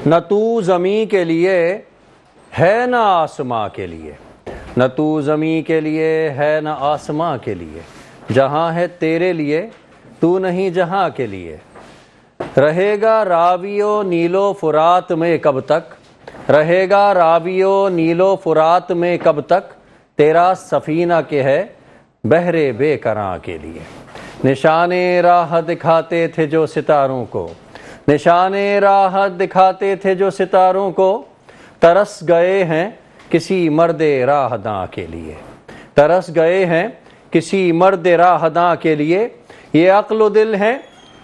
نہ تو زمیں کے لیے ہے نہ آسماں کے لیے، نہ تو زمیں کے لیے ہے نہ آسماں کے لیے، جہاں ہے تیرے لیے تو نہیں جہاں کے لیے۔ رہے گا راویو نیلو فرات میں کب تک، رہے گا راویو نیلو فرات میں کب تک، تیرا سفینہ کے ہے بحر بے کراں کے لیے۔ نشان راہ دکھاتے تھے جو ستاروں کو، نشان راہ دکھاتے تھے جو ستاروں کو، ترس گئے ہیں کسی مرد راہ داں کے لیے، ترس گئے ہیں کسی مرد راہ داں کے لیے۔ یہ عقل و دل ہیں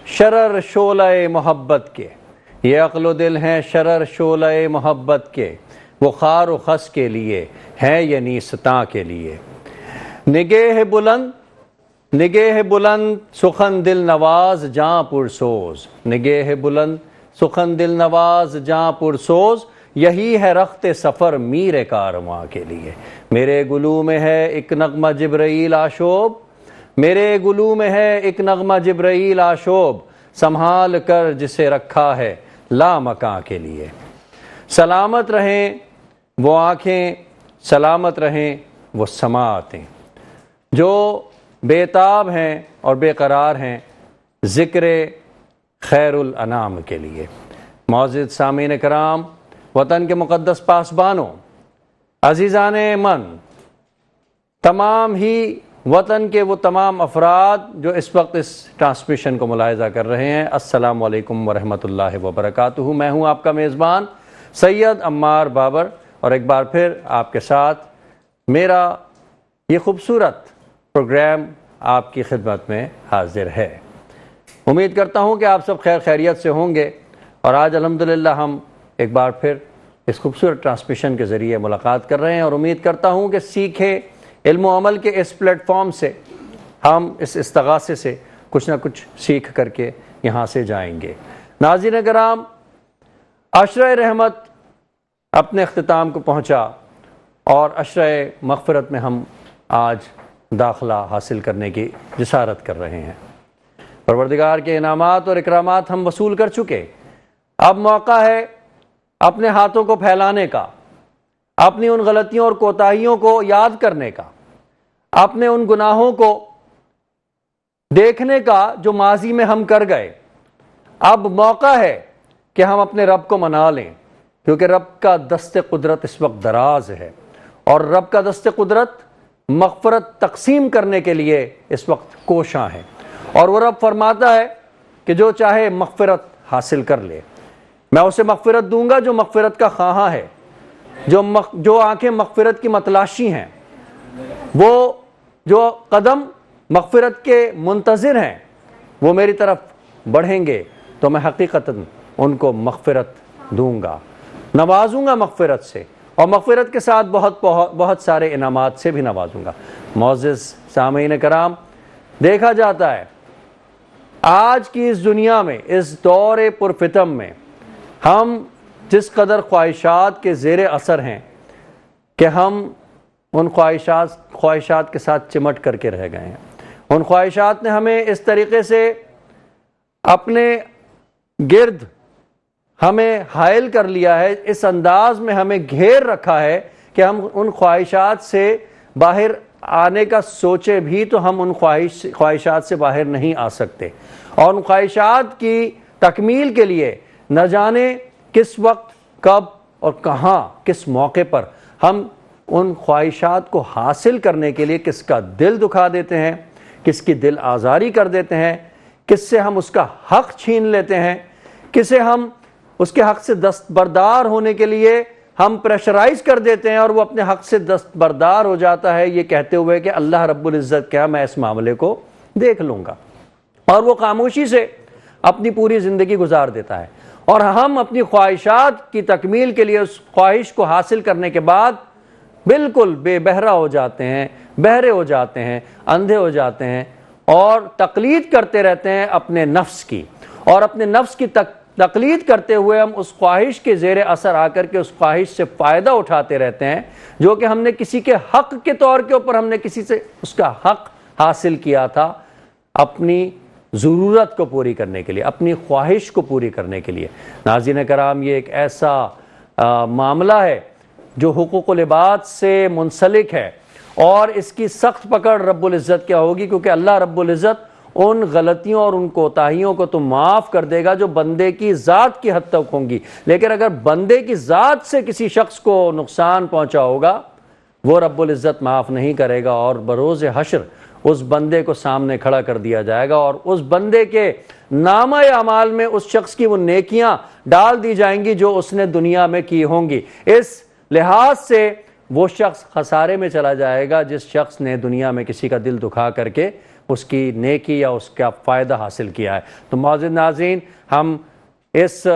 شرر شعلہ محبت کے، یہ عقل و دل ہیں شرر شعلہ محبت کے، وہ خار و خس کے لیے ہیں یہ نیستاں کے لیے۔ نگہ بلند، نگہ بلند سخن دل نواز جاں پرسوز، نگہ بلند سخن دل نواز جاں پرسوز، یہی ہے رخت سفر میر کارواں کے لیے۔ میرے گلو میں ہے ایک نغمہ جبرائیل آشوب، میرے گلو میں ہے ایک نغمہ جبرائیل آشوب، سنبھال کر جسے رکھا ہے لامکاں کے لیے۔ سلامت رہیں وہ آنکھیں، سلامت رہیں وہ سماعتیں، جو بے تاب ہیں اور بے قرار ہیں ذکر خیر الانام کے لیے۔ معزز سامعین کرام، وطن کے مقدس پاسبانوں، عزیزان من، تمام ہی وطن کے وہ تمام افراد جو اس وقت اس ٹرانسمیشن کو ملاحظہ کر رہے ہیں، السلام علیکم ورحمۃ اللہ وبرکاتہ۔ میں ہوں آپ کا میزبان سید عمار بابر، اور ایک بار پھر آپ کے ساتھ میرا یہ خوبصورت پروگرام آپ کی خدمت میں حاضر ہے۔ امید کرتا ہوں کہ آپ سب خیر خیریت سے ہوں گے، اور آج الحمدللہ ہم ایک بار پھر اس خوبصورت ٹرانسمیشن کے ذریعے ملاقات کر رہے ہیں، اور امید کرتا ہوں کہ سیکھیں علم و عمل کے اس پلیٹ فارم سے ہم اس استغاثے سے کچھ نہ کچھ سیکھ کر کے یہاں سے جائیں گے۔ ناظرین کرام، عشرہ رحمت اپنے اختتام کو پہنچا، اور عشرہ مغفرت میں ہم آج داخلہ حاصل کرنے کی جسارت کر رہے ہیں۔ پروردگار کے انعامات اور اکرامات ہم وصول کر چکے، اب موقع ہے اپنے ہاتھوں کو پھیلانے کا، اپنی ان غلطیوں اور کوتاہیوں کو یاد کرنے کا، اپنے ان گناہوں کو دیکھنے کا جو ماضی میں ہم کر گئے۔ اب موقع ہے کہ ہم اپنے رب کو منا لیں، کیونکہ رب کا دست قدرت اس وقت دراز ہے، اور رب کا دست قدرت مغفرت تقسیم کرنے کے لیے اس وقت کوشاں ہے، اور وہ رب فرماتا ہے کہ جو چاہے مغفرت حاصل کر لے، میں اسے مغفرت دوں گا جو مغفرت کا خواہاں ہے، جو آنکھیں مغفرت کی متلاشی ہیں، وہ جو قدم مغفرت کے منتظر ہیں، وہ میری طرف بڑھیں گے تو میں حقیقتاً ان کو مغفرت دوں گا، نوازوں گا مغفرت سے، اور مغفرت کے ساتھ بہت سارے انعامات سے بھی نوازوں گا۔ معزز سامعین کرام، دیکھا جاتا ہے آج کی اس دنیا میں، اس دور پرفتم میں، ہم جس قدر خواہشات کے زیر اثر ہیں کہ ہم ان خواہشات کے ساتھ چمٹ کر کے رہ گئے ہیں۔ ان خواہشات نے ہمیں اس طریقے سے اپنے گرد ہمیں حائل کر لیا ہے، اس انداز میں ہمیں گھیر رکھا ہے کہ ہم ان خواہشات سے باہر آنے کا سوچے بھی تو ہم ان خواہشات سے باہر نہیں آ سکتے، اور ان خواہشات کی تکمیل کے لیے نہ جانے کس وقت، کب اور کہاں، کس موقع پر ہم ان خواہشات کو حاصل کرنے کے لیے کس کا دل دکھا دیتے ہیں، کس کی دل آزاری کر دیتے ہیں، کس سے ہم اس کا حق چھین لیتے ہیں، کسے ہم اس کے حق سے دستبردار ہونے کے لیے ہم پریشرائز کر دیتے ہیں، اور وہ اپنے حق سے دستبردار ہو جاتا ہے یہ کہتے ہوئے کہ اللہ رب العزت کیا، میں اس معاملے کو دیکھ لوں گا، اور وہ خاموشی سے اپنی پوری زندگی گزار دیتا ہے، اور ہم اپنی خواہشات کی تکمیل کے لیے اس خواہش کو حاصل کرنے کے بعد بالکل بے بہرا ہو جاتے ہیں، بہرے ہو جاتے ہیں، اندھے ہو جاتے ہیں، اور تقلید کرتے رہتے ہیں اپنے نفس کی، اور اپنے نفس کی تقلید کرتے ہوئے ہم اس خواہش کے زیر اثر آ کر کے اس خواہش سے فائدہ اٹھاتے رہتے ہیں، جو کہ ہم نے کسی کے حق کے طور کے اوپر ہم نے کسی سے اس کا حق حاصل کیا تھا، اپنی ضرورت کو پوری کرنے کے لیے، اپنی خواہش کو پوری کرنے کے لیے۔ ناظرین کرام، یہ ایک ایسا معاملہ ہے جو حقوق العباد سے منسلک ہے، اور اس کی سخت پکڑ رب العزت کیا ہوگی، کیونکہ اللہ رب العزت ان غلطیوں اور ان کوتاہیوں کو تو معاف کر دے گا جو بندے کی ذات کی حد تک ہوں گی، لیکن اگر بندے کی ذات سے کسی شخص کو نقصان پہنچا ہوگا وہ رب العزت معاف نہیں کرے گا، اور بروز حشر اس بندے کو سامنے کھڑا کر دیا جائے گا، اور اس بندے کے نامہ اعمال میں اس شخص کی وہ نیکیاں ڈال دی جائیں گی جو اس نے دنیا میں کی ہوں گی۔ اس لحاظ سے وہ شخص خسارے میں چلا جائے گا جس شخص نے دنیا میں کسی کا دل دکھا کر کے اس کی نیکی یا اس کا فائدہ حاصل کیا ہے۔ تو معزز ناظرین، ہم اس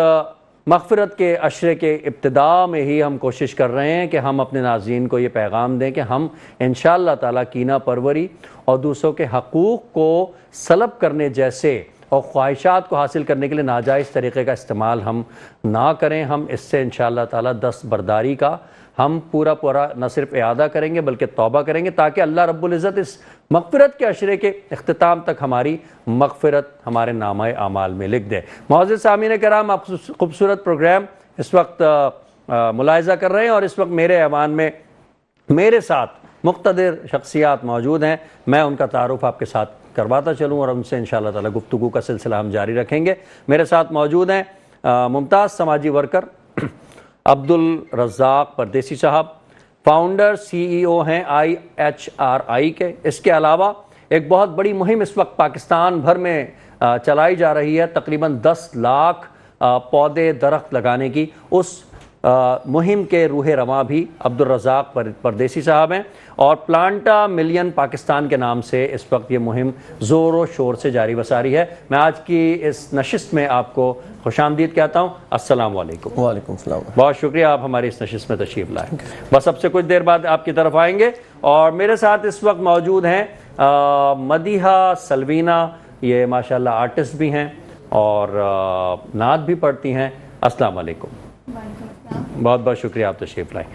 مغفرت کے عشرے کے ابتدا میں ہی ہم کوشش کر رہے ہیں کہ ہم اپنے ناظرین کو یہ پیغام دیں کہ ہم انشاءاللہ تعالیٰ کینہ پروری اور دوسروں کے حقوق کو سلب کرنے جیسے اور خواہشات کو حاصل کرنے کے لیے ناجائز طریقے کا استعمال ہم نہ کریں۔ ہم اس سے انشاءاللہ تعالیٰ دست برداری کا ہم پورا نہ صرف اعادہ کریں گے بلکہ توبہ کریں گے، تاکہ اللہ رب العزت اس مغفرت کے عشرے کے اختتام تک ہماری مغفرت ہمارے نامہ اعمال میں لکھ دے۔ معزز سامعین کرام، آپ خوبصورت پروگرام اس وقت ملاحظہ کر رہے ہیں، اور اس وقت میرے ایوان میں میرے ساتھ مقتدر شخصیات موجود ہیں۔ میں ان کا تعارف آپ کے ساتھ کرواتا چلوں اور ان سے انشاءاللہ تعالی گفتگو کا سلسلہ ہم جاری رکھیں گے۔ میرے ساتھ موجود ہیں ممتاز سماجی ورکر عبدالرزاق پردیسی صاحب، فاؤنڈر CEO ہیں IHRI کے۔ اس کے علاوہ ایک بہت بڑی مہم اس وقت پاکستان بھر میں چلائی جا رہی ہے، تقریباً 10 لاکھ پودے درخت لگانے کی۔ اس مہم کے روح رواں بھی عبدالرزاق پردیسی صاحب ہیں، اور پلانٹا ملین پاکستان کے نام سے اس وقت یہ مہم زور و شور سے جاری و ساری ہے۔ میں آج کی اس نشست میں آپ کو خوش آمدید کہتا ہوں۔ السلام علیکم۔ وعلیکم السلام۔ بہت شکریہ، آپ ہماری اس نشست میں تشریف لائیں۔ بس اب سے کچھ دیر بعد آپ کی طرف آئیں گے، اور میرے ساتھ اس وقت موجود ہیں مدیحہ سلوینہ، یہ ماشاءاللہ آرٹسٹ بھی ہیں اور نعت بھی پڑھتی ہیں۔ السلام علیکم۔ بہت بہت شکریہ، آپ تشریف لائیں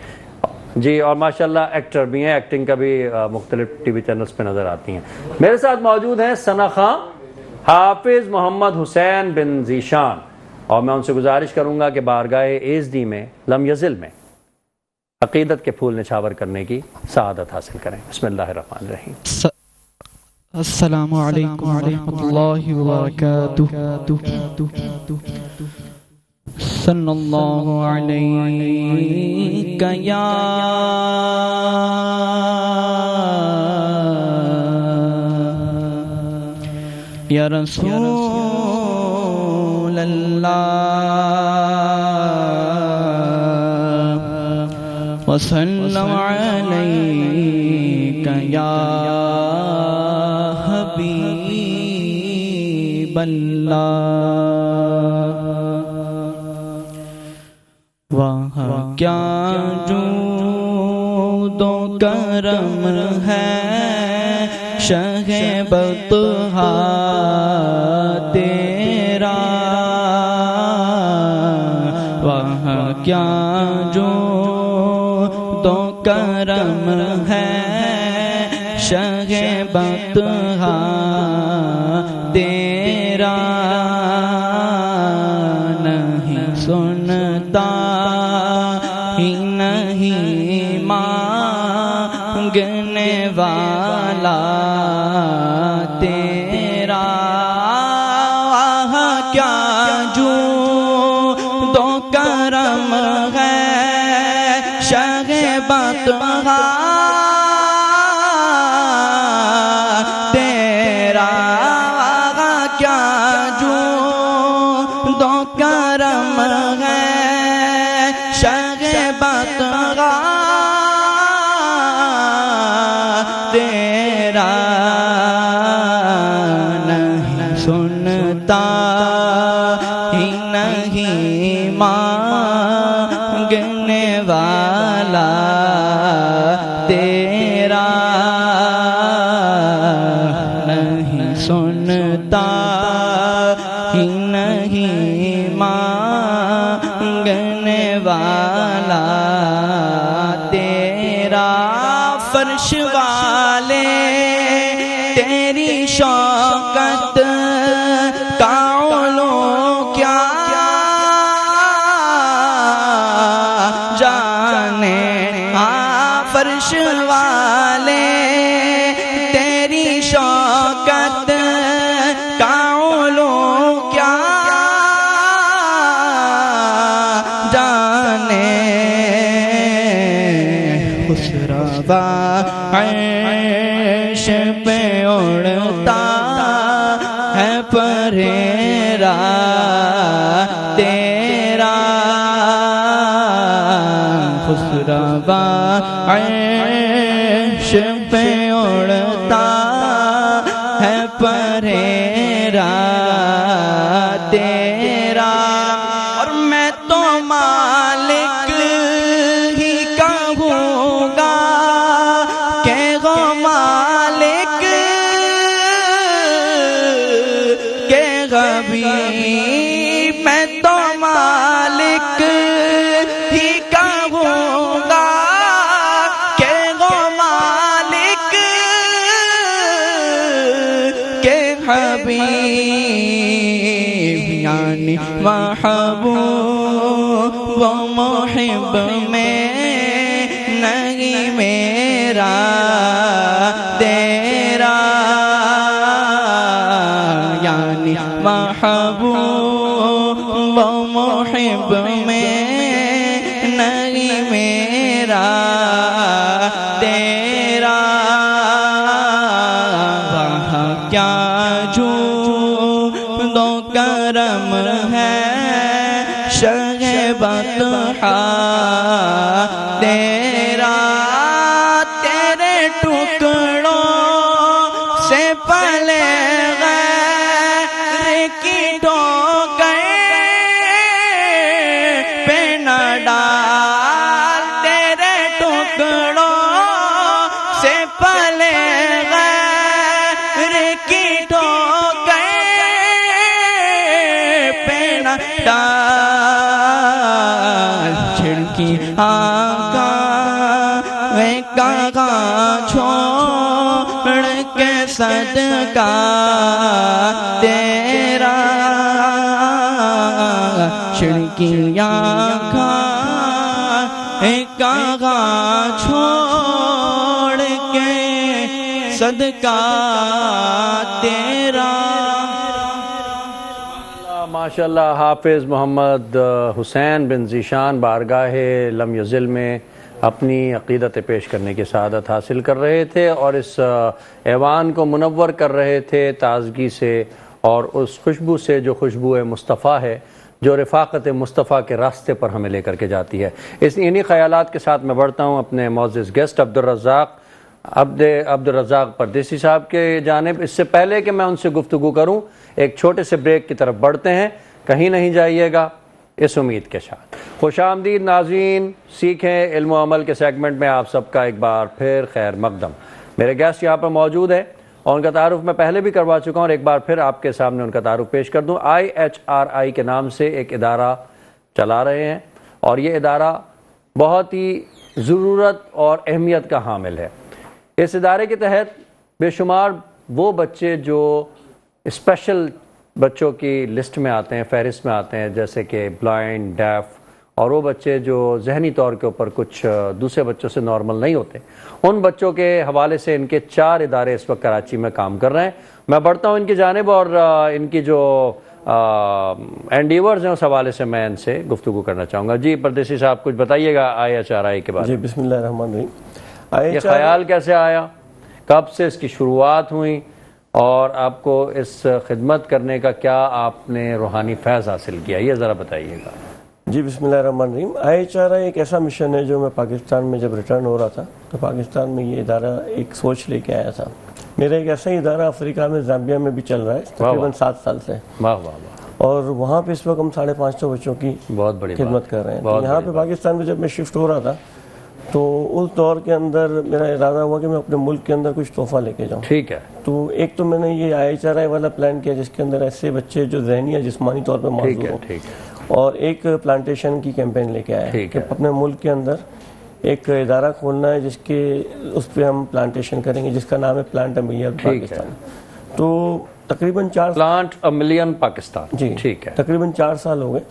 جی۔ اور ماشاءاللہ ایکٹر بھی ہیں، ایکٹنگ کا بھی مختلف ٹی وی چینلز پہ نظر آتی ہیں۔ میرے ساتھ موجود ہیں ثنا خان، حافظ محمد حسین بن ذیشان، اور میں ان سے گزارش کروں گا کہ بارگاہ ایزدی میں لم یزل میں عقیدت کے پھول نچھاور کرنے کی سعادت حاصل کریں۔ بسم اللہ الرحمن الرحیم۔ السلام علیکم ورحمۃ اللہ وبرکاتہ۔ صلی اللہ علیہ یا رسول اللہ، وسلم علیک یا حبیب اللہ۔ وہاں کیا جود و کرم ہے شہ بطحا تیرا، وہاں کیا جود و کرم ہے شہ بطحا تیرا، نہیں سنتا ہی نہیں مانگنے والا تیرا، کیا جود و کرم ہے شہ بطحا تیرا، کیا جود و کرم ہے شہ بطحا تیرا، نہیں سنتا ہی نہیں مانگنے والا تیرا، نہیں سنتا ہی نہیں مانگنے والا تیرا، فرش والے تیری شوکت عرش والے تیری شوکت کا علو کیا جانے خسروا عرش پہ اڑتا ہے پریرا تیرا خسروا عرش پہ اڑتا ہے پریرا تیرا اور میں تو مالک ہی کہوں گا کہ وہ مالک کے غبی میں تو مالک ہی کہوں گا کہ وہ مالک کے حبیب یعنی محبوب و محب میں نہیں میرا تیرا یعنی محبوب و محب میں نہیں میرا تیرا وہاں کیا جود و کرم ہے شہ بطحا تیرا تیرے ٹکڑوں سے پلے غیر کی ٹوکر پہ نہ ڈال تیرے ٹکڑوں سے پلے غیر کی ٹوکر پہ نہ ڈال چھڑکی آقا وے کہاں چھوڑ کے صدقہ تیرا چھڑکیاں کھا کہاں چھوڑ کے صدقہ تیرا ماشاءاللہ حافظ محمد حسین بن ذیشان بارگاہ لم یزل میں اپنی عقیدت پیش کرنے کی سعادت حاصل کر رہے تھے اور اس ایوان کو منور کر رہے تھے تازگی سے اور اس خوشبو سے جو خوشبو مصطفیٰ ہے جو رفاقت مصطفیٰ کے راستے پر ہمیں لے کر کے جاتی ہے۔ انہی خیالات کے ساتھ میں بڑھتا ہوں اپنے معزز گیسٹ عبدالرزاق پردیسی صاحب کے جانب۔ اس سے پہلے کہ میں ان سے گفتگو کروں ایک چھوٹے سے بریک کی طرف بڑھتے ہیں، کہیں نہیں جائیے گا اس امید کے ساتھ۔ خوش آمدید ناظرین، سیکھیں علم و عمل کے سیگمنٹ میں آپ سب کا ایک بار پھر خیر مقدم۔ میرے گیسٹ یہاں پر موجود ہیں اور ان کا تعارف میں پہلے بھی کروا چکا ہوں اور ایک بار پھر آپ کے سامنے ان کا تعارف پیش کر دوں۔ IHRI کے نام سے ایک ادارہ چلا رہے ہیں اور یہ ادارہ بہت ہی ضرورت اور اہمیت کا حامل ہے۔ اس ادارے کے تحت بے شمار وہ بچے جو اسپیشل بچوں کی لسٹ میں آتے ہیں، فہرست میں آتے ہیں، جیسے کہ بلائنڈ، ڈیف اور وہ بچے جو ذہنی طور کے اوپر کچھ دوسرے بچوں سے نارمل نہیں ہوتے، ان بچوں کے حوالے سے ان کے 4 ادارے اس وقت کراچی میں کام کر رہے ہیں۔ میں بڑھتا ہوں ان کی جانب اور ان کی جو اینڈیورز ہیں اس حوالے سے میں ان سے گفتگو کرنا چاہوں گا۔ جی پردیسی صاحب کچھ بتائیے گا IHRI کے بارے میں۔ جی بسم اللہ الرحمن الرحیم۔ یہ خیال کیسے آیا، کب سے اس کی شروعات ہوئی اور آپ کو اس خدمت کرنے کا کیا آپ نے روحانی فیض حاصل کیا، یہ ذرا بتائیے گا۔ جی بسم اللہ الرحمن الرحیم۔ IHRI ایک ایسا مشن ہے جو میں پاکستان میں جب ریٹرن ہو رہا تھا تو پاکستان میں یہ ادارہ ایک سوچ لے کے آیا تھا۔ میرا ایک ایسا ہی ادارہ افریقہ میں زامبیا میں بھی چل رہا ہے تقریباً 7 سال سے، واہ واہ واہ، اور وہاں پہ اس وقت ہم 550 بچوں کی بہت بڑی خدمت کر رہے ہیں۔ تو یہاں پہ پاکستان میں جب میں شفٹ ہو رہا تھا تو اس دور کے اندر میرا ارادہ ہوا کہ میں اپنے ملک کے اندر کچھ تحفہ لے کے جاؤں۔ ٹھیک ہے، تو ایک تو میں نے یہ IHRI والا پلان کیا جس کے اندر ایسے بچے جو ذہنی یا جسمانی طور پہ معذور ہوں، ٹھیک ہے، اور ایک پلانٹیشن کی کیمپین لے کے آیا ٹھیک کہ ہے۔ اپنے ملک کے اندر ایک ادارہ کھولنا ہے جس کے اس پہ ہم پلانٹیشن کریں گے جس کا نام ہے پلانٹ اے ملین پاکستان۔ تو تقریباً 4 پلانٹ اے ملین پاکستان، جی ٹھیک ہے، تقریباً 4 سال ہو گئے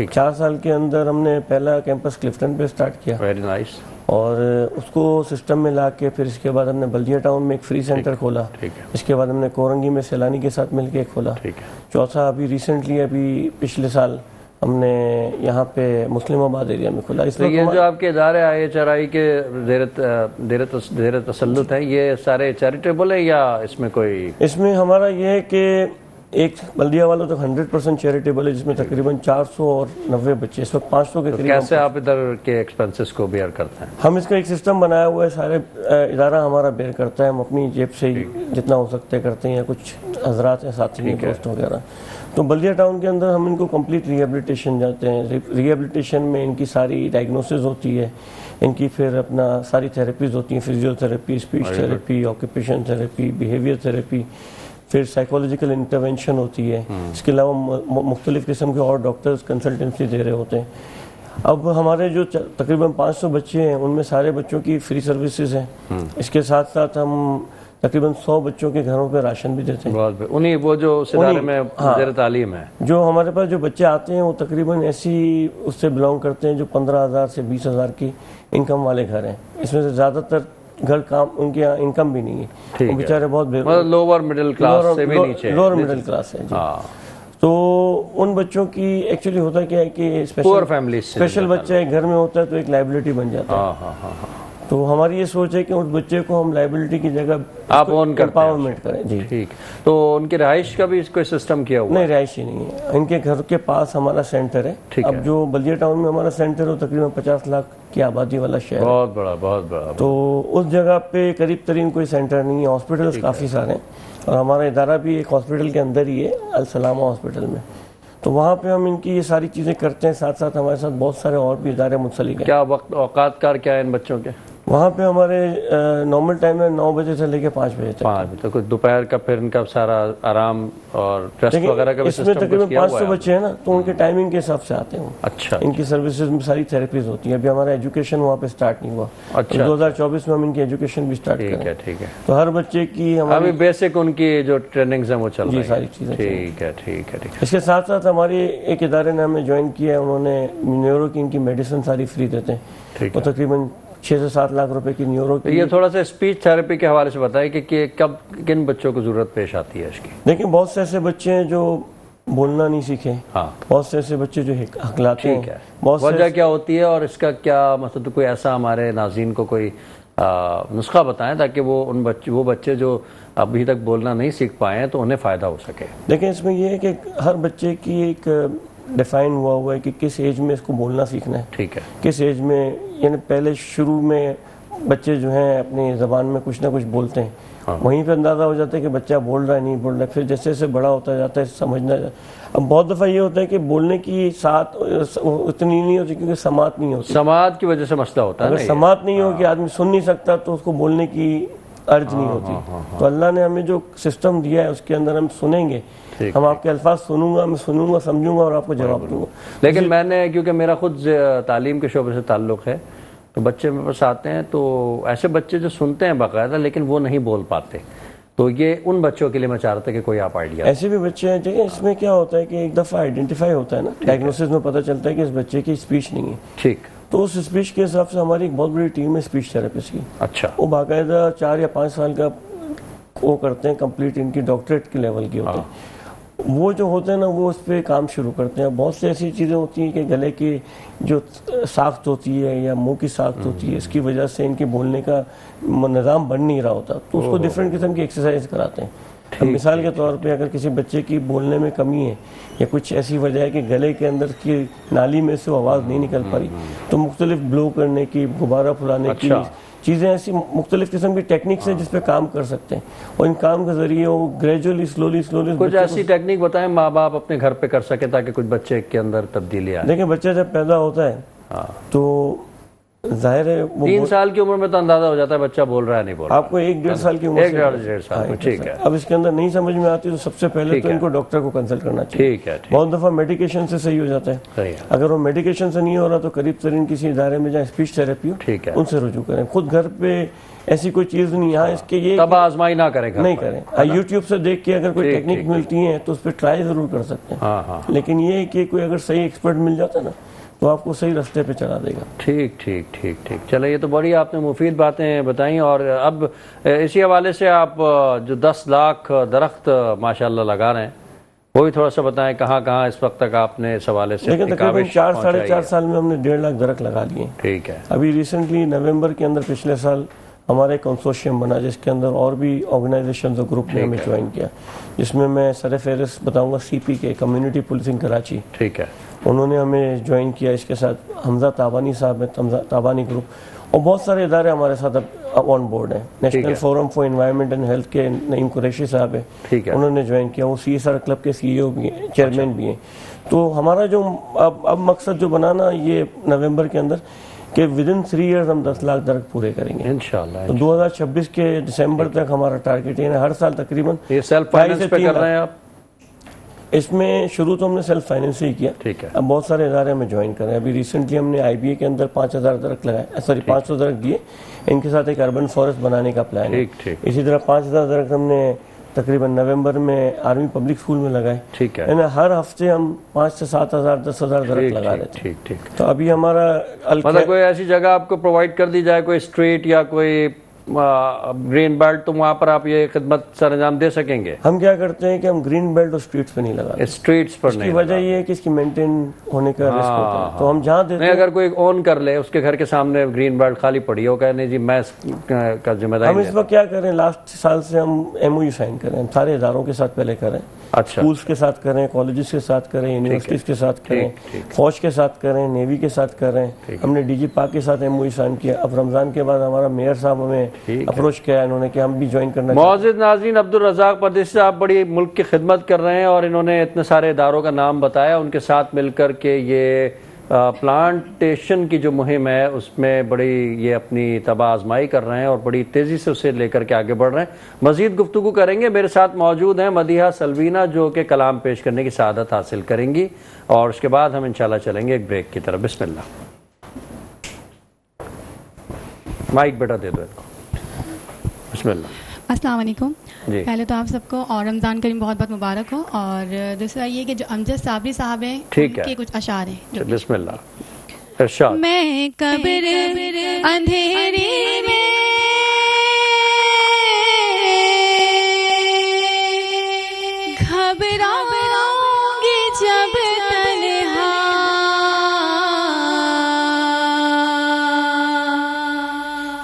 4 سال کے اندر ہم نے پہلا کیمپس کلفٹن پہ سٹارٹ کیا ویری نائس. اور اس کو سسٹم میں لا کے پھر اس کے بعد ہم نے بلدیہ ٹاؤن میں ایک فری سینٹر کھولا. ٹھیک ہے. اس کے بعد ہم نے کورنگی میں سیلانی کے ساتھ مل کے ایک کھولا. ٹھیک ہے. چوتھا ابھی ریسنٹلی ابھی پچھلے سال ہم نے یہاں پہ مسلم آباد ایریا میں کھولا. اس تو یہ جو آپ کے ادارے IHRI کے زیر تسلط ہیں یہ سارے چیریٹیبل ہیں یا اس میں کوئی؟ اس میں ہمارا یہ ہے کہ ایک بلدیہ والوں تک 100% چیریٹیبل ہے جس میں تقریباً 490 بچے، اس وقت 500 کے قریب. کیسے آپ ادھر کے ایکسپینسز کو بیئر کرتے ہیں؟ ہم اس کا ایک سسٹم بنایا ہوا ہے، سارے ادارہ ہمارا بیئر کرتا ہے، ہم اپنی جیب سے ہی جتنا ہو سکتے کرتے ہیں، یا کچھ حضرات ہیں ساتھی ہیں دوست وغیرہ. تو بلدیہ ٹاؤن کے اندر ہم ان کو کمپلیٹ ریہیبلیٹیشن جاتے ہیں. ریہیبلیٹیشن میں ان کی ساری ڈائگنوسز ہوتی ہے، ان کی پھر اپنا ساری تھیراپیز ہوتی ہیں، physio therapy, speech therapy, occupation therapy, behaviour therapy, پھر سائیکولوجیکل انٹرونشن ہوتی ہے. اس کے علاوہ مختلف قسم کے اور ڈاکٹرز کنسلٹنسی دے رہے ہوتے ہیں. اب ہمارے جو تقریباً 500 بچے ہیں ان میں سارے بچوں کی فری سروسز ہیں. اس کے ساتھ ساتھ ہم تقریباً 100 بچوں کے گھروں پہ راشن بھی دیتے ہیں. انہیں وہ جو اس ادارے میں زیر تعلیم ہے، جو ہمارے پاس جو بچے آتے ہیں وہ تقریباً ایسی اس سے بلانگ کرتے ہیں جو 15,000 سے 20,000 کی انکم والے گھر ہیں. اس میں سے زیادہ تر گھر کام ان کے یہاں انکم بھی نہیں ہے، وہ بیچارے بہت لوور مڈل کلاس سے بھی نیچے، لوور مڈل کلاس ہے. تو ان بچوں کی ایکچولی ہوتا کیا ہے کہ اسپیشل بچہ ایک گھر میں ہوتا ہے تو ایک لائبلٹی بن جاتا ہے. تو ہماری یہ سوچ ہے کہ اس بچے کو ہم لائبلٹی کی جگہ آپ اون امپاورمنٹ کریں. جی ٹھیک. تو ان کی رہائش کا بھی کوئی سسٹم کیا ہوا؟ نہیں، رہائش ہی نہیں ہے. ان کے گھر کے پاس ہمارا سینٹر ہے. اب جو بلدیہ ٹاؤن میں ہمارا سینٹر ہے تقریباً 50 لاکھ کی آبادی والا شہر ہے، بہت بڑا. تو اس جگہ پہ قریب ترین کوئی سینٹر نہیں ہے. ہاسپٹلس کافی سارے ہیں اور ہمارا ادارہ بھی ایک ہاسپٹل کے اندر ہی ہے، السلامہ ہاسپٹل میں. تو وہاں پہ ہم ان کی یہ ساری چیزیں کرتے ہیں. ساتھ ساتھ ہمارے ساتھ بہت سارے اور بھی ادارے منسلک ہیں. کیا وقت اوقات کار کیا ہے ان بچوں کے؟ وہاں پہ ہمارے نارمل ٹائم ہے 9 بجے سے لے کے 5 بجے تک. 5 بجے تک دوپہر کا پھر ان کا سارا آرام اور ٹیسٹ وغیرہ کا بھی اس میں تقریباً 500 بچے ہیں نا، تو ان کے ٹائمنگ کے حساب سے آتے ہیں. اچھا. ان کی سروسز میں ساری تھیراپیز ہوتی ہیں. ابھی ہمارا ایجوکیشن وہاں پہ سٹارٹ نہیں ہوا. 2024 میں ہم ان کی ایجوکیشن بھی سٹارٹ کریں گے. ٹھیک ہے. تو ہر بچے کی ابھی بیسک ان کی جو ٹریننگز ہیں وہ چل رہی ہیں. ساری چیزیں. ٹھیک ہے. اس کے ساتھ ساتھ ہماری ایک ادارے نے ہمیں جوائن کیا ہے، انہوں نے نیورو کی ان کی میڈیسن ساری فری دیتے ہیں. وہ تقریباً 6 سے 7 لاکھ روپے کی نیورو کی. یہ تھوڑا سا اسپیچ تھیراپی کے حوالے سے بتائیں کہ کب کن بچوں کو ضرورت پیش آتی ہے اس کی؟ دیکھیں بہت سے ایسے بچے ہیں جو بولنا نہیں سیکھے، بہت سے ایسے بچے جو ہکلاتے ہیں. وجہ کیا ہوتی ہے اور اس کا کیا مطلب؟ کوئی ایسا ہمارے ناظرین کو کوئی نسخہ بتائیں تاکہ وہ بچے جو ابھی تک بولنا نہیں سیکھ پائے ہیں تو انہیں فائدہ ہو سکے. دیکھیں اس میں یہ ہے کہ ہر بچے کی ایک ڈیفائن ہوا ہے کہ کس ایج میں اس کو بولنا سیکھنا ہے. ٹھیک ہے. کس ایج میں، یعنی پہلے شروع میں بچے جو ہیں اپنی زبان میں کچھ نہ کچھ بولتے ہیں، وہیں پہ اندازہ ہو جاتا ہے کہ بچہ بول رہا ہے نہیں بول رہا ہے. پھر جیسے جیسے بڑا ہوتا جاتا ہے سمجھنا جاتا ہے. اب بہت دفعہ یہ ہوتا ہے کہ بولنے کی ساتھ اتنی نہیں ہوتی کیونکہ سماعت نہیں ہوتی. سماعت کی وجہ سے مسئلہ ہوتا ہے. اگر سماعت نہیں ہو کہ آدمی سن نہیں سکتا تو اس کو بولنے کی ارج نہیں ہوتی. تو اللہ نے ہمیں جو سسٹم دیا ہے اس کے اندر ہم سنیں گے، ہم آپ کے الفاظ سنوں گا، میں سنوں گا، سمجھوں گا اور آپ کو جواب دوں گا. لیکن میں نے کیونکہ میرا خود تعلیم کے شعبے سے تعلق ہے تو بچے میرے پاس آتے ہیں تو ایسے بچے جو سنتے ہیں باقاعدہ لیکن وہ نہیں بول پاتے. تو یہ ان بچوں کے لیے میں چاہ رہا تھا کہ کوئی آپ آئیڈیا. ایسے بھی بچے ہیں دیکھیں اس میں کیا ہوتا ہے کہ ایک دفعہ آئیڈینٹیفائی ہوتا ہے نا، ڈائگنوسس میں پتہ چلتا ہے کہ اس بچے کی اسپیچ نہیں ہے. ٹھیک. تو اس اسپیچ کے حساب سے ہماری ایک بہت بڑی ٹیم ہے اسپیچ تھراپسٹ کی. اچھا. وہ باقاعدہ 4 یا 5 سال کا وہ کرتے ہیں کمپلیٹ، ان کی ڈاکٹریٹ کے لیول کی ہوتے ہیں. وہ جو ہوتے ہیں نا وہ اس پہ کام شروع کرتے ہیں. بہت سی ایسی چیزیں ہوتی ہیں کہ گلے کی جو ساخت ہوتی ہے یا منہ کی ساخت ہوتی ہے، اس کی وجہ سے ان کے بولنے کا نظام بن نہیں رہا ہوتا، تو اس کو ڈفرینٹ قسم کی ایکسرسائز کراتے ہیں. مثال کے طور پہ اگر کسی بچے کی بولنے میں کمی ہے یا کچھ ایسی وجہ ہے کہ گلے کے اندر کی نالی میں سے وہ آواز نہیں نکل پا رہی، تو مختلف بلو کرنے کی، غبارہ پھلانے کی چیزیں، ایسی مختلف قسم کی ٹیکنیکس ہیں جس پہ کام کر سکتے ہیں. اور ان کام کے ذریعے وہ گریجولی سلولی کچھ ایسی ٹیکنیک بتائیں ماں باپ اپنے گھر پہ کر سکے تاکہ کچھ بچے کے اندر تبدیلی آئے. دیکھیں بچہ جب پیدا ہوتا ہے تو ظاہر ہے وہ 3 سال کی عمر میں تو اندازہ ہو جاتا ہے بچہ بول رہا ہے نہیں بول رہا. آپ کو 1-1.5 سال کی عمر ایک 1.5 سال میں ٹھیک ہے. اب اس کے اندر نہیں سمجھ میں آتی تو سب سے پہلے تو ان کو ڈاکٹر کو کنسلٹ کرنا چاہیے. ٹھیک ہے. بہت دفعہ میڈیکیشن سے صحیح ہو جاتا ہے. صحیح ہے. اگر وہ میڈیکیشن سے نہیں ہو رہا تو قریب ترین کسی ادارے میں جہاں اسپیچ تھراپی ہو ٹھیک ہے. ان سے رجوع کریں. خود گھر پہ ایسی کوئی چیز نہیں. یہاں اس کے یہ تب آزمائی نہ کریں نہیں کریں. یوٹیوب سے دیکھ کے اگر کوئی ٹیکنیک ملتی ہیں تو اس پہ ٹرائی ضرور کر سکتے ہیں. ہاں ہاں. لیکن یہ ہے کہ کوئی اگر صحیح ایکسپرٹ مل جاتا ہے نا تو آپ کو صحیح راستے پہ چلا دے گا. ٹھیک ٹھیک ٹھیک ٹھیک. چلے یہ تو بڑی آپ نے مفید باتیں بتائیں. اور اب اسی حوالے سے آپ جو 10 لاکھ درخت ماشاءاللہ لگا رہے ہیں وہ بھی تھوڑا سا بتائیں کہاں کہاں اس وقت تک آپ نے اس حوالے سے. لیکن تقریباً 4-4.5 سال میں ہم نے 1.5 لاکھ درخت لگا لیے. ٹھیک ہے. ابھی ریسنٹلی نومبر کے اندر پچھلے سال ہمارا ایک کنسورشیم بنا جس کے اندر اور بھی آرگنائزیشنز اور گروپ نے ہمیں جوائن کیا, جس میں میں سر فہرست بتاؤں گا سی پی کے کمیونٹی پولیسنگ کراچی. ٹھیک ہے. انہوں نے ہمیں جوائن کیا. اس کے ساتھ حمزہ تابانی صاحب ہیں, حمزہ تابانی گروپ, اور بہت سارے ادارے ہمارے ساتھ اب آن بورڈ ہیں. National forum for environment and health کے نعیم قریشی صاحب ہیں, انہوں نے جوائن کیا. وہ سی ایس آر کلب کے سی او بھی ہیں, چیئرمین بھی ہیں. تو ہمارا جو اب مقصد جو بنانا یہ نومبر کے اندر کہ ودن 3 ایئرز ہم 10 لاکھ درخت پورے کریں گے انشاءاللہ. تو 2026 کے دسمبر تک ہمارا ٹارگیٹ ہے. ہر سال تقریباً یہ سیلف فائننس پہ کر رہے ہیں آپ؟ اس میں شروع تو ہم نے سیلف فائننس ہی کیا. ٹھیک ہے. اب بہت سارے ادارے ہمیں جوائن کر رہے ہیں. ابھی ریسنٹلی ہم نے آئی بی اے کے اندر 5000 درخت لگائے, سوری 500 درخت دیے. ان کے ساتھ ایک اربن فارسٹ بنانے کا پلان ہے. اسی طرح 5000 درخت ہم نے تقریباً نومبر میں آرمی پبلک اسکول میں لگائے. ٹھیک ہے. یعنی ہر ہفتے ہم 5 سے 7 ہزار 10 ہزار درخت لگا رہے تھے. ٹھیک ٹھیک. تو ابھی ہمارا مطلب کوئی ایسی جگہ آپ کو پرووائڈ کر دی جائے, کوئی اسٹریٹ یا کوئی گرین بیلٹ, تو وہاں پر آپ یہ خدمت سر انجام دے سکیں گے؟ ہم کیا کرتے ہیں کہ ہم گرین بیلٹ اور اسٹریٹس پہ نہیں لگاتے. اسٹریٹس پر نہیں. اس کی وجہ یہ ہے کہ اس کی مینٹین ہونے کا رسک ہوتا ہے. تو ہم جہاں دیتے ہیں, اگر کوئی اون کر لے, اس کے گھر کے سامنے گرین بیلٹ خالی پڑی ہے, وہ کہنے جی میں اس کا ذمہ داری. ہم اس وقت کیا کریں, لاسٹ سال سے ہم ایم او یو سائن کریں. سارے اداروں کے ساتھ پہلے کریں. اچھا. اسکولس کے ساتھ کریں, کالجز کے ساتھ کریں, یونیورسٹیز کے ساتھ کریں, فوج کے ساتھ کریں, نیوی کے ساتھ کریں. ہم نے ڈی جی پاک کے ساتھ ایم او یو سائن کیا. اب رمضان کے بعد ہمارا میئر صاحب ہمیں اپروچ کیا, انہوں نے کہ ہم بھی جوائن کرنا. معزز ناظرین, عبدالرزاق پردیسی صاحب بڑی ملک کی خدمت کر رہے ہیں اور انہوں نے اتنے سارے اداروں کا نام بتایا. ان کے ساتھ مل کر کے یہ پلانٹیشن کی جو مہم ہے اس میں بڑی یہ اپنی تباہ آزمائی کر رہے ہیں اور بڑی تیزی سے اسے لے کر کے آگے بڑھ رہے ہیں. مزید گفتگو کریں گے. میرے ساتھ موجود ہیں مدیحہ سلوینہ جو کہ کلام پیش کرنے کی سعادت حاصل کریں گی, اور اس کے بعد ہم انشاءاللہ چلیں گے ایک بریک کی طرف. بسم اللہ. مائک بیٹا دے دو. بسم اللہ. السلام علیکم. جی. پہلے تو آپ سب کو اور رمضان کریم بہت بہت مبارک ہو. اور دوسرا یہ کہ جو امجد صابری صاحب ہیں ان کے کچھ اشعار ہیں. بسم اللہ. ارشاد. میں قبر اندھیری میں گھبراؤں گی جب تنہا,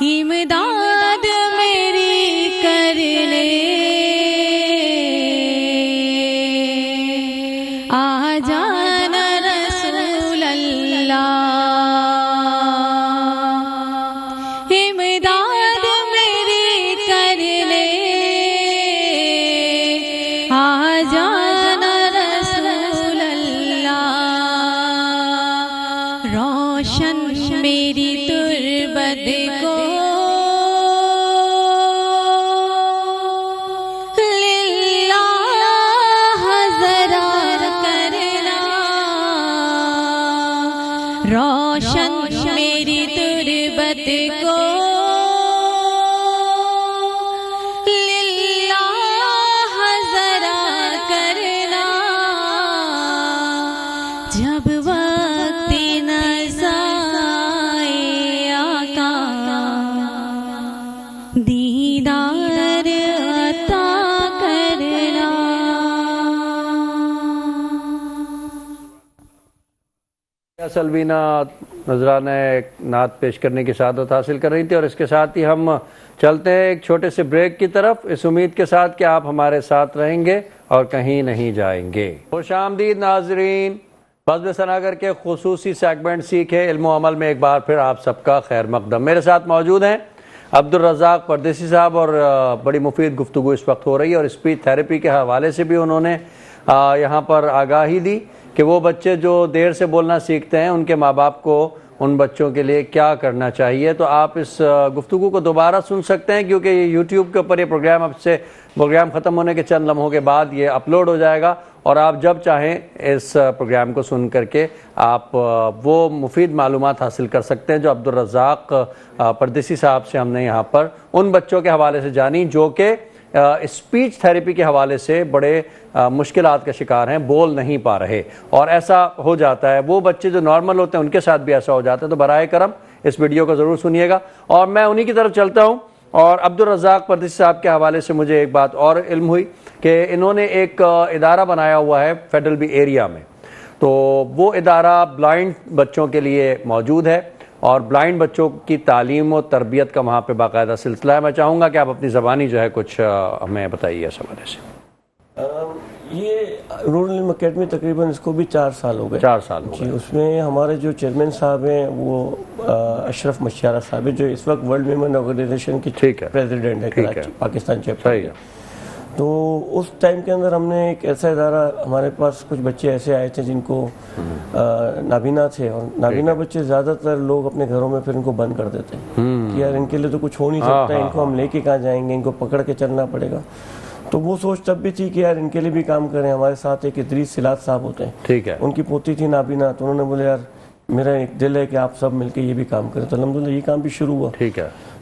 امداد میری کرنے آ جانا رسول اللہ, امداد میری کرنے آ جانا رسول اللہ, روشن میری تربت کو روشن میری تربت کو للہ ذرا کرنا, جب وقت نزا آقا دیدار عطا کرنا. سلوینہ نذرانہ نعت پیش کرنے کی سعادت حاصل کر رہی تھی, اور اس کے ساتھ ہی ہم چلتے ہیں ایک چھوٹے سے بریک کی طرف, اس امید کے ساتھ کہ آپ ہمارے ساتھ رہیں گے اور کہیں نہیں جائیں گے. خوش آمدید ناظرین. بزم ثناگر کے خصوصی سیگمنٹ سیکھے علم و عمل میں ایک بار پھر آپ سب کا خیر مقدم. میرے ساتھ موجود ہیں عبدالرزاق پردیسی صاحب, اور بڑی مفید گفتگو اس وقت ہو رہی ہے, اور اسپیچ تھیراپی کے حوالے سے بھی انہوں نے یہاں پر آگاہی دی کہ وہ بچے جو دیر سے بولنا سیکھتے ہیں ان کے ماں باپ کو ان بچوں کے لیے کیا کرنا چاہیے. تو آپ اس گفتگو کو دوبارہ سن سکتے ہیں کیونکہ یہ یوٹیوب کے اوپر یہ پروگرام ختم ہونے کے چند لمحوں کے بعد یہ اپلوڈ ہو جائے گا, اور آپ جب چاہیں اس پروگرام کو سن کر کے آپ وہ مفید معلومات حاصل کر سکتے ہیں جو عبدالرزاق پردیسی صاحب سے ہم نے یہاں پر ان بچوں کے حوالے سے جانی جو کہ اسپیچ تھیراپی کے حوالے سے بڑے مشکلات کا شکار ہیں, بول نہیں پا رہے, اور ایسا ہو جاتا ہے. وہ بچے جو نارمل ہوتے ہیں ان کے ساتھ بھی ایسا ہو جاتا ہے. تو برائے کرم اس ویڈیو کو ضرور سنیے گا. اور میں انہی کی طرف چلتا ہوں, اور عبدالرزاق پردیسی صاحب کے حوالے سے مجھے ایک بات اور علم ہوئی کہ انہوں نے ایک ادارہ بنایا ہوا ہے فیڈرل بی ایریا میں. تو وہ ادارہ بلائنڈ بچوں کے لیے موجود ہے, اور بلائنڈ بچوں کی تعلیم و تربیت کا وہاں پہ باقاعدہ سلسلہ ہے. میں چاہوں گا کہ آپ اپنی زبانی جو ہے کچھ ہمیں بتائیے اس حوالے سے. یہ رورل علم اکیڈمی تقریباً اس کو بھی 4 سال ہو گئے. 4 سال ہو گئے. اس میں ہمارے جو چیئرمین صاحب ہیں وہ اشرف مشیارہ صاحب ہیں جو اس وقت ورلڈ ویمن آرگنائزیشن کی پریزیڈنٹ ہے کراچی پاکستان چیپٹر. تو اس ٹائم کے اندر ہم نے ایک ایسا ادارہ, ہمارے پاس کچھ بچے ایسے آئے تھے جن کو نابینا تھے, اور نابینا بچے زیادہ تر لوگ اپنے گھروں میں پھر ان کو بند کر دیتے کہ یار ان کے لیے تو کچھ ہو نہیں سکتا, ان کو ہم لے کے کہاں جائیں گے, ان کو پکڑ کے چلنا پڑے گا. تو وہ سوچ تب بھی تھی کہ یار ان کے لیے بھی کام کریں. ہمارے ساتھ ایک ادریس سلاد صاحب ہوتے ہیں, ان کی پوتی تھی نابینا, تو انہوں نے بولے یار میرا ایک دل ہے کہ آپ سب مل کے یہ بھی کام کریں. تو الحمدللہ یہ کام بھی شروع ہوا.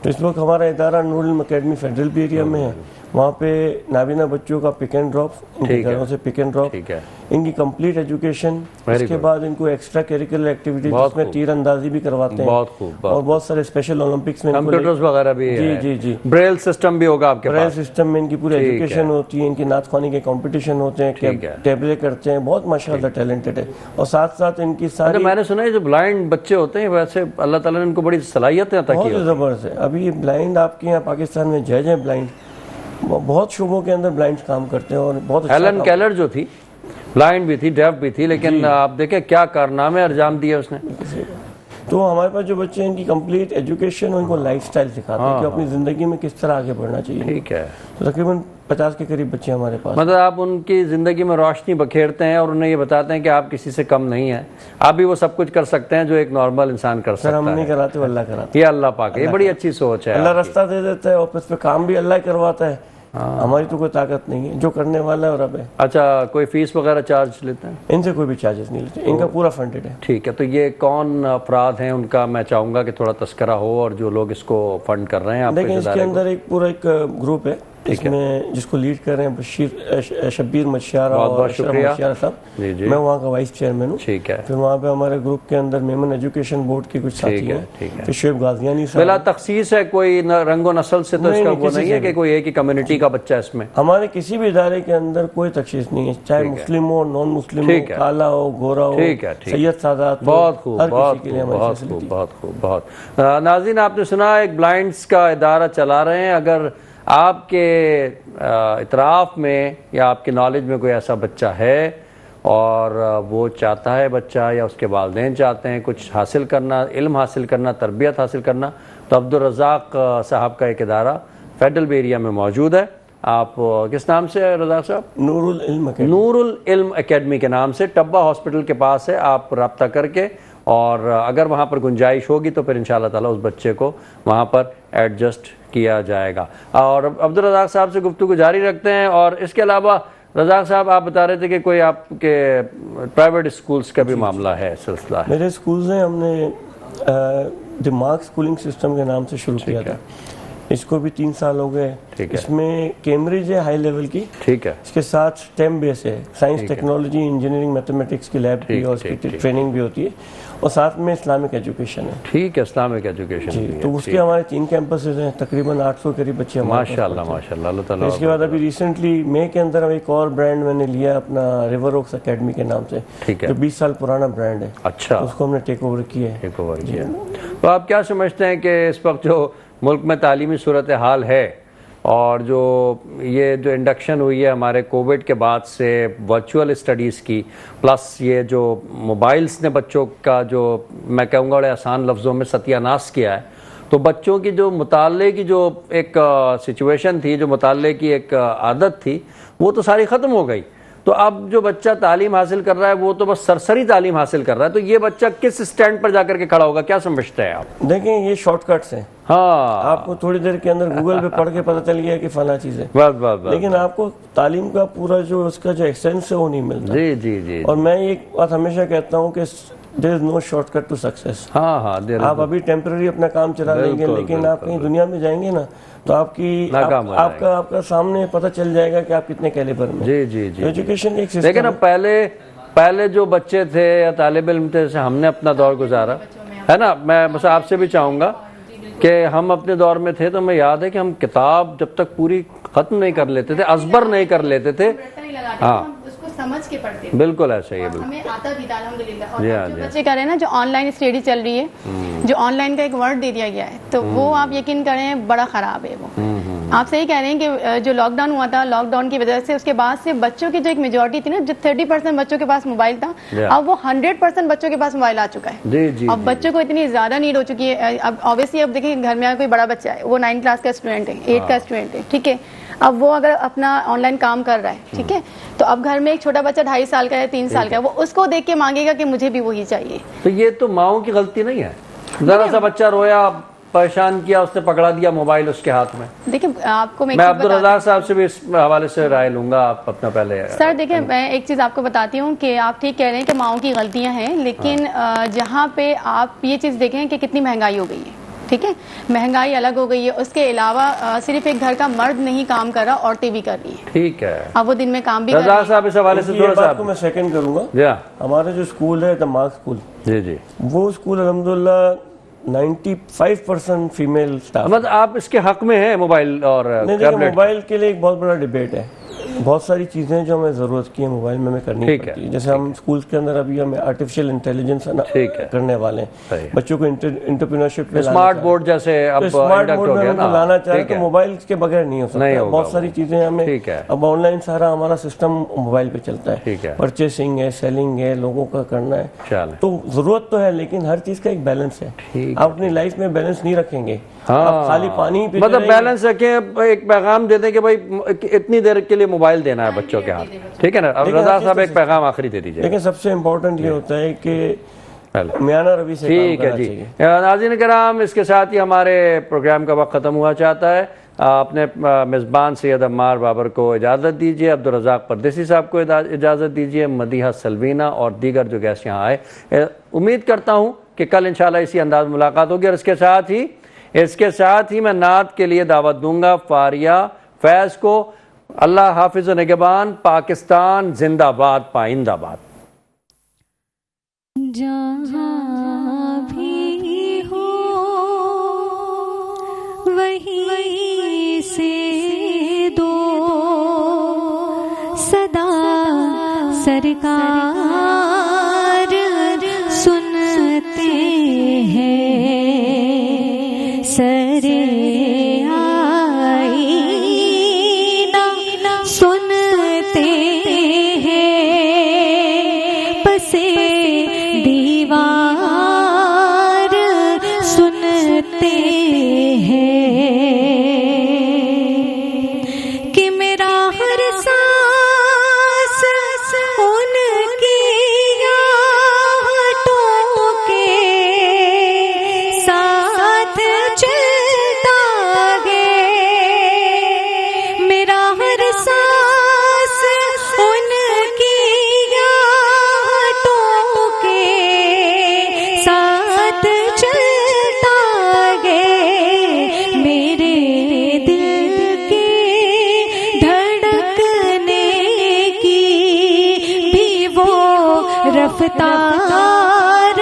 تو اس وقت ہمارا ادارہ نور علم اکیڈمی فیڈرل بی ایریا میں ہے. وہاں پہ نابینا بچوں کا پک اینڈ ڈراپ, ان کے گھروں سے پک اینڈ ڈراپ, ان کی کمپلیٹ ایجوکیشن, اس کے بعد ان کو ایکسٹرا کیریکولر ایکٹیویٹیز جس میں تیر اندازی بھی کرواتے ہیں, اور بہت سارے اسپیشل اولمپکس میں کمپیوٹرز وغیرہ بھی, جی بریل سسٹم بھی ہوگا آپ کے پاس. بریل سسٹم میں ان کی پوری ایجوکیشن ہوتی ہے. ان کی نعت خوانی کے کمپٹیشن ہوتے ہیں, ٹیبلے کرتے ہیں, بہت ماشاءاللہ ٹیلنٹڈ ہے. اور ساتھ ساتھ ان کی ساری, میں نے سنا ہے جو بلائنڈ بچے ہوتے ہیں ویسے اللہ تعالیٰ نے ان کو بڑی صلاحیتیں عطا کی. بہت زبردست ہے. ابھی بلائنڈ آپ کے یہاں پاکستان میں جج ہیں بلائنڈ, بہت شعبوں کے اندر بلائنڈ کام کرتے ہیں. اور بہت ہیلن کیلر جو تھی بلائنڈ بھی تھی, ڈیف بھی تھی, لیکن آپ دیکھیں کیا کارنامے انجام دیے اس نے. تو ہمارے پاس جو بچے ہیں ان کی کمپلیٹ ایجوکیشن, ان کو لائف سٹائل سکھاتے ہیں کہ اپنی زندگی میں کس طرح آگے بڑھنا چاہیے. ٹھیک ہے. تو تقریباً 50 کے قریب بچے ہمارے پاس. مطلب آپ ان کی زندگی میں روشنی بکھیرتے ہیں اور انہیں یہ بتاتے ہیں کہ آپ کسی سے کم نہیں ہیں, آپ بھی وہ سب کچھ کر سکتے ہیں جو ایک نارمل انسان کر سکتا ہے. ہم نہیں کراتے, وہ اللہ کراتا ہے. یہ اللہ پاک ہے, یہ بڑی اچھی سوچ ہے. اللہ رستہ دے دیتا ہے اور اس پہ کام بھی اللہ کرواتا ہے. ہماری تو کوئی طاقت نہیں ہے, جو کرنے والا ہے رب ہے. اچھا, کوئی فیس وغیرہ چارج لیتے ہیں؟ ان سے کوئی بھی چارجز نہیں لیتے, ان کا پورا فنڈڈ ہے. ٹھیک ہے. تو یہ کون افراد ہیں ان کا میں چاہوں گا کہ تھوڑا تذکرہ ہو, اور جو لوگ اس کو فنڈ کر رہے ہیں. لیکن اس کے اندر ایک پورا ایک گروپ ہے اس میں جس کو لیڈ کر رہے ہیں شبیر مشیارہ اور اشرف مشیارہ صاحب. میں وہاں کا وائس چیئرمین ہوں. ٹھیک ہے. پھر وہاں پہ ہمارے گروپ کے اندر میمن ایجوکیشن بورڈ کے کچھ ساتھی ہیں. پھر شعیب غازیانی صاحب. بلا تخصیص ہے, کوئی رنگ و نسل سے تو اس کا وہ نہیں ہے کہ کوئی ایک ہی کمیونٹی کا بچہ اس میں. ہمارے کسی بھی ادارے کے اندر کوئی تخصیص نہیں ہے, چاہے مسلم ہو, نان مسلم ہو, کالا ہو, گورا ہو, سید سادات. بہت خوب, بہت خوب, بہت خوب, بہت خوب, بہت. ناظرین, آپ نے سنا ایک بلائنڈز کا ادارہ چلا رہے ہیں. اگر آپ کے اطراف میں یا آپ کی نالج میں کوئی ایسا بچہ ہے اور وہ چاہتا ہے بچہ یا اس کے والدین چاہتے ہیں کچھ حاصل کرنا, علم حاصل کرنا, تربیت حاصل کرنا, تو عبدالرزاق صاحب کا ایک ادارہ فیڈرل بی ایریا میں موجود ہے. آپ کس نام سے ہے رزاق صاحب؟ نور العلم اکیڈمی. نور العلم اکیڈمی کے نام سے ٹبا ہاسپٹل کے پاس ہے. آپ رابطہ کر کے, اور اگر وہاں پر گنجائش ہوگی تو پھر انشاءاللہ تعالیٰ اس بچے کو وہاں پر ایڈجسٹ کیا جائے گا. اور عبدالرزاق صاحب سے گفتگو جاری رکھتے ہیں. اور اس کے علاوہ رزاق صاحب آپ بتا رہے تھے کہ کوئی آپ کے پرائیویٹ اسکولز کا بھی معاملہ ہے, سلسلہ ہے. میرے اسکولز ہیں, ہم نے دماغ اسکولنگ سسٹم کے نام سے شروع کیا تھا. اس کو بھی 3 سال ہو گئے. اس میں کیمبرج ہے ہائی لیول کی. ٹھیک ہے. اس کے ساتھ STEM بیس ہے, سائنس, ٹیکنالوجی, انجینئرنگ, میتھمیٹکس کی لیب بھی, اور اس کی ٹریننگ بھی ہوتی ہے, اور ساتھ میں اسلامک ایجوکیشن ہے. ٹھیک ہے, اسلامک ایجوکیشن. تو اس کے ہمارے 3 کیمپسز ہیں, تقریباً 800 قریب بچے. ماشاءاللہ, ماشاءاللہ, اللہ تعالیٰ. اس کے بعد ابھی ریسنٹلی مئی کے اندر ایک اور برانڈ میں نے لیا اپنا, ریور اوکس اکیڈمی کے نام سے, جو 20 سال پرانا برانڈ ہے. اچھا. اس کو ہم نے ٹیک اوور کیا ہے. تو آپ کیا سمجھتے ہیں کہ اس وقت جو ملک میں تعلیمی صورتحال ہے, اور یہ جو انڈکشن ہوئی ہے ہمارے کووڈ کے بعد سے ورچوئل اسٹڈیز کی, پلس یہ جو موبائلز نے بچوں کا جو میں کہوں گا بڑے آسان لفظوں میں ستیہ ناش کیا ہے, تو بچوں کی جو مطالعے کی جو ایک سچویشن تھی, جو مطالعے کی ایک عادت تھی, وہ تو ساری ختم ہو گئی. تو اب جو بچہ تعلیم حاصل کر رہا ہے وہ تو بس سرسری تعلیم حاصل کر رہا ہے, تو یہ بچہ کس سٹینڈ پر جا کر کے کھڑا ہوگا, کیا سمجھتے ہیں آپ؟ دیکھیں یہ شارٹ کٹس ہیں, ہاں آپ کو تھوڑی دیر کے اندر گوگل پہ پڑھ کے پتہ چل گیا کہ فلاں چیز ہے, بس بس بس, لیکن آپ کو تعلیم کا پورا جو اس کا جو ایکسنس ہے وہ نہیں ملتا. جی جی جی, اور میں ایک بات ہمیشہ کہتا ہوں کہ there is no shortcut to success. ہاں ہاں, آپ ابھی ٹیمپرری اپنا کام چلا لیں گے, لیکن آپ کہیں دنیا میں جائیں گے نا تو آپ کی آپ کا سامنے پتہ چل جائے گا کہ آپ کتنے کیلیبر میں. جی جی جی, ایجوکیشن ایک سسٹم. لیکن اب پہلے جو بچے تھے یا طالب علم تھے, جیسے ہم نے اپنا دور گزارا ہے نا, میں بس آپ سے بھی چاہوں گا کہ ہم اپنے دور میں تھے تو میں یاد ہے کہ ہم کتاب جب تک پوری ختم نہیں کر لیتے تھے, ازبر نہیں کر لیتے تھے, ہاں سمجھ کے پڑھتے ہیں, بالکل ایسا ہی ہے, بالکل ہمیں آتا بھی تھا الحمدللہ. اور جو بچے کر رہے ہیں نا, جو آن لائن اسٹڈی چل رہی ہے, جو آن لائن کا ایک ورڈ دے دیا گیا ہے, تو وہ آپ یقین کریں بڑا خراب ہے. وہ آپ صحیح کہہ رہے ہیں کہ جو لاک ڈاؤن ہوا تھا, لاک ڈاؤن کی وجہ سے اس کے بعد سے بچوں کی جو ایک میجورٹی تھی نا, جو 30% بچوں کے پاس موبائل تھا, اب وہ 100% بچوں کے پاس موبائل آ چکا ہے. اب بچوں کو اتنی زیادہ نیڈ ہو چکی ہے. اب آبویسلی اب دیکھیں گھر میں کوئی بڑا بچہ ہے, وہ 9 کلاس کا اسٹوڈنٹ ہے, 8 کا اسٹوڈنٹ ہے, ٹھیک ہے, اب وہ اگر اپنا آن لائن کام کر رہا ہے, ٹھیک ہے, تو اب گھر میں ایک چھوٹا بچہ 2.5 سال کا ہے, 3 سال کا ہے, وہ اس کو دیکھ کے مانگے گا کہ مجھے بھی وہی چاہیے. تو یہ تو ماؤں کی غلطی نہیں ہے, ذرا سا بچہ رویا, پریشان کیا, اس نے پکڑا دیا موبائل اس کے ہاتھ میں. دیکھیں آپ کو میں عبدالرزاق صاحب سے بھی اس حوالے سے رائے لوں گا, آپ اپنا پہلے. سر دیکھیں میں ایک چیز آپ کو بتاتی ہوں کہ آپ ٹھیک کہہ رہے ہیں کہ ماؤں کی غلطیاں ہیں, لیکن جہاں پہ آپ یہ چیز دیکھیں کہ کتنی مہنگائی ہو گئی ہے, ٹھیک ہے, مہنگائی الگ ہو گئی ہے, اس کے علاوہ صرف ایک گھر کا مرد نہیں کام کر رہا, عورتیں بھی کر رہی ہیں, ٹھیک ہے, اب وہ دن میں کام بھی کر رہی ہیں. رضا صاحب اس حوالے سے تھوڑا سا آپ کو میں سیکنڈ کروں گا. ہمارا جو اسکول ہے دماغ اسکول, جی جی, وہ اسکول الحمدللہ 95% فیمیل اسٹاف. مطلب آپ اس کے حق میں ہیں موبائل اور موبائل کے لیے ایک بہت بڑا ڈیبیٹ ہے. بہت ساری چیزیں جو ہمیں ضرورت کی ہے موبائل میں ہمیں کرنی پڑتی ہے. جیسے ہم اسکولس کے اندر ابھی ہمیں آرٹیفیشیل انٹیلیجنس کرنے والے ہیں, بچوں کو انٹرپرینورشپ میں اسمارٹ بورڈ جیسے اب اسمارٹ بورڈ میں لانا چاہے تو موبائل کے بغیر نہیں ہو سکتا. بہت ساری چیزیں ہمیں اب آن لائن, سارا ہمارا سسٹم موبائل پہ چلتا ہے, پرچیسنگ ہے, سیلنگ ہے, لوگوں کا کرنا ہے, تو ضرورت تو ہے, لیکن ہر چیز کا ایک بیلنس ہے. آپ اپنی لائف میں بیلنس نہیں رکھیں گے, آپ خالی پانی پہ مطلب بیلنس رکھیں, ایک پیغام دے دیں کہ بھائی اتنی دیر کے لیے موبائل دینا ہے بچوں کے ہاتھ, ٹھیک ہے نا. اب رضا صاحب ایک پیغام آخری دے دیجیے. لیکن سب سے امپورٹنٹ یہ ہوتا ہے کہ میانہ روی سے کام کرنا چاہیے. ناظرین کرام, اس کے ساتھ ہی ہمارے پروگرام کا وقت ختم ہوا چاہتا ہے. اپنے میزبان سید عمار بابر کو اجازت دیجیے, عبدالرزاق پردیسی صاحب کو اجازت دیجیے, مدیحہ سلوینہ اور دیگر جو گیسٹ یہاں آئے. امید کرتا ہوں کہ کل انشاءاللہ اسی انداز ملاقات ہوگی. اور اس کے ساتھ ہی میں نعت کے لیے دعوت دوں گا فاریہ فیض کو. اللہ حافظ و نگہبان. پاکستان زندہ باد, پائندہ باد. جہاں بھی ہو وہیں سے دو صدا سرکار سنتے ہیں, سرے آئینہ سنتے ہیں, پسے دیوار سنتے ہیں, کہ میرا ہر سانس ان کی یادوں کے ساتھ چلتا ہے, میرا ہر سانس ان کی یادوں کے ساتھ چلتا ہے, میرے دل کے دھڑکنے کی بھی وہ رفتار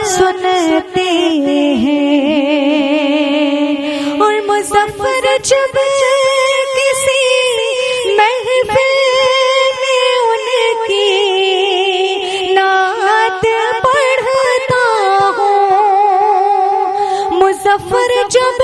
سنتے ہیں. اور مظفر جب کسی محفل میں ان کی نعت پڑھتا ہوں, مظفر جب